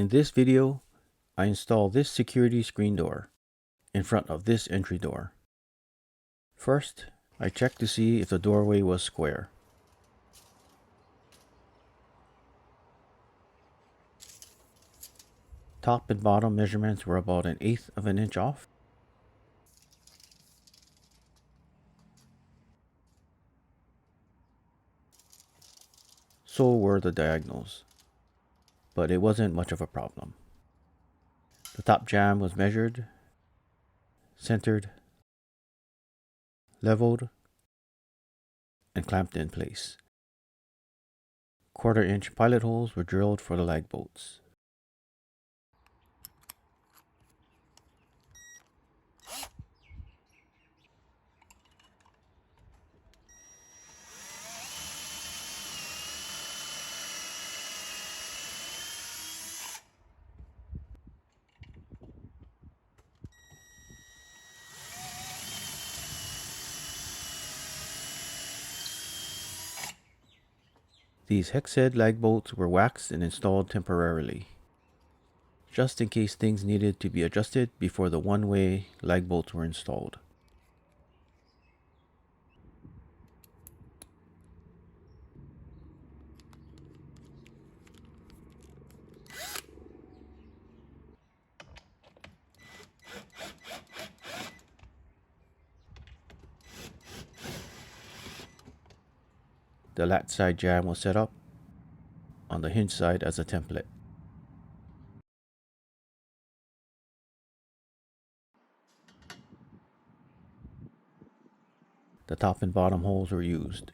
In this video, I install this security screen door in front of this entry door. First, I checked to see if the doorway was square. Top and bottom measurements were about 1/8 of an inch off. So were the diagonals, but it wasn't much of a problem. The top jamb was measured, centered, leveled, and clamped in place. 1/4-inch pilot holes were drilled for the lag bolts. These hex head lag bolts were waxed and installed temporarily, just in case things needed to be adjusted before the one-way lag bolts were installed. The latch side jamb was set up on the hinge side as a template. The top and bottom holes were used,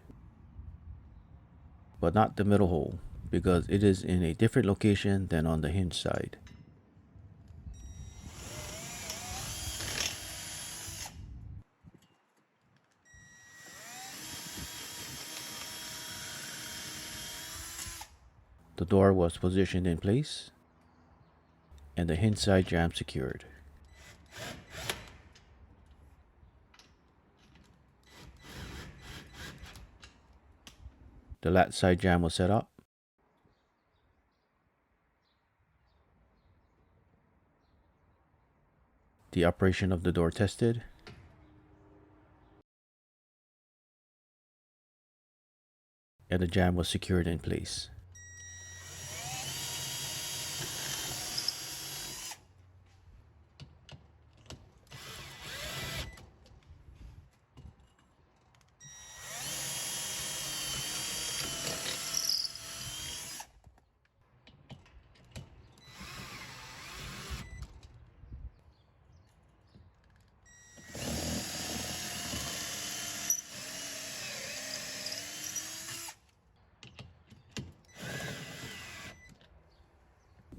but not the middle hole because it is in a different location than on the hinge side. The door was positioned in place and the hinge side jamb secured. The latch side jamb was set up. The operation of the door tested. And the jamb was secured in place.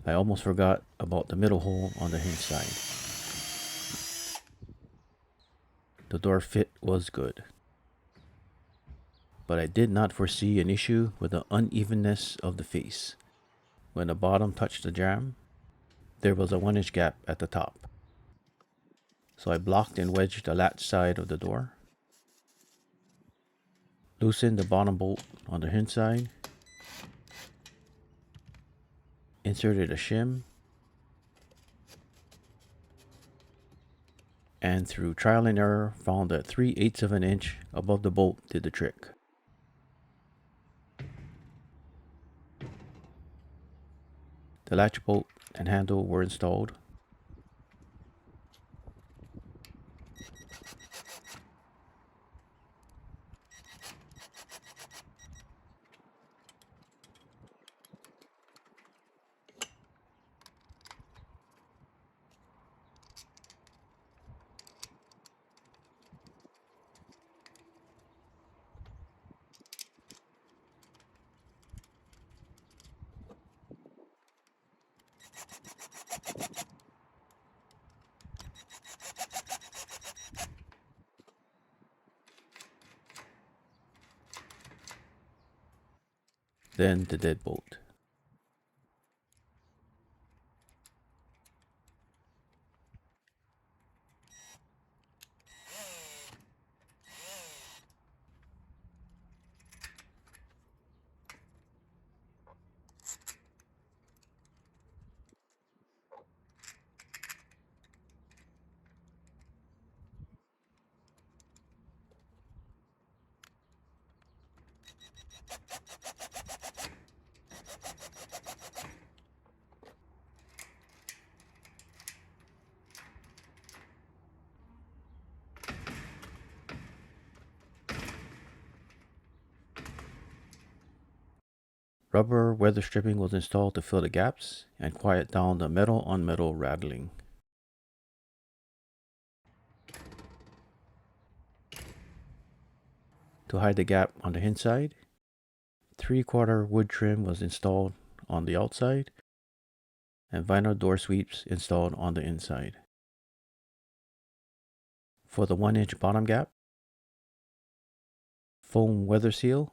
I almost forgot about the middle hole on the hinge side. The door fit was good, but I did not foresee an issue with the unevenness of the face. When the bottom touched the jamb, there was a 1-inch gap at the top. So I blocked and wedged the latch side of the door, loosened the bottom bolt on the hinge side, inserted a shim, and through trial and error found that 3/8 of an inch above the bolt did the trick. The latch bolt and handle were installed. Then the deadbolt. Rubber weather stripping was installed to fill the gaps and quiet down the metal on metal rattling. To hide the gap on the inside, 3/4 wood trim was installed on the outside and vinyl door sweeps installed on the inside. For the 1-inch bottom gap, foam weather seal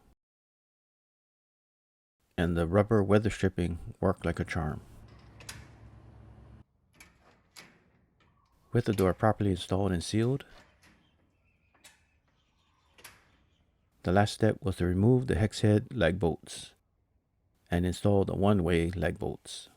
and the rubber weather stripping worked like a charm. With the door properly installed and sealed, the last step was to remove the hex head lag bolts and install the one-way lag bolts.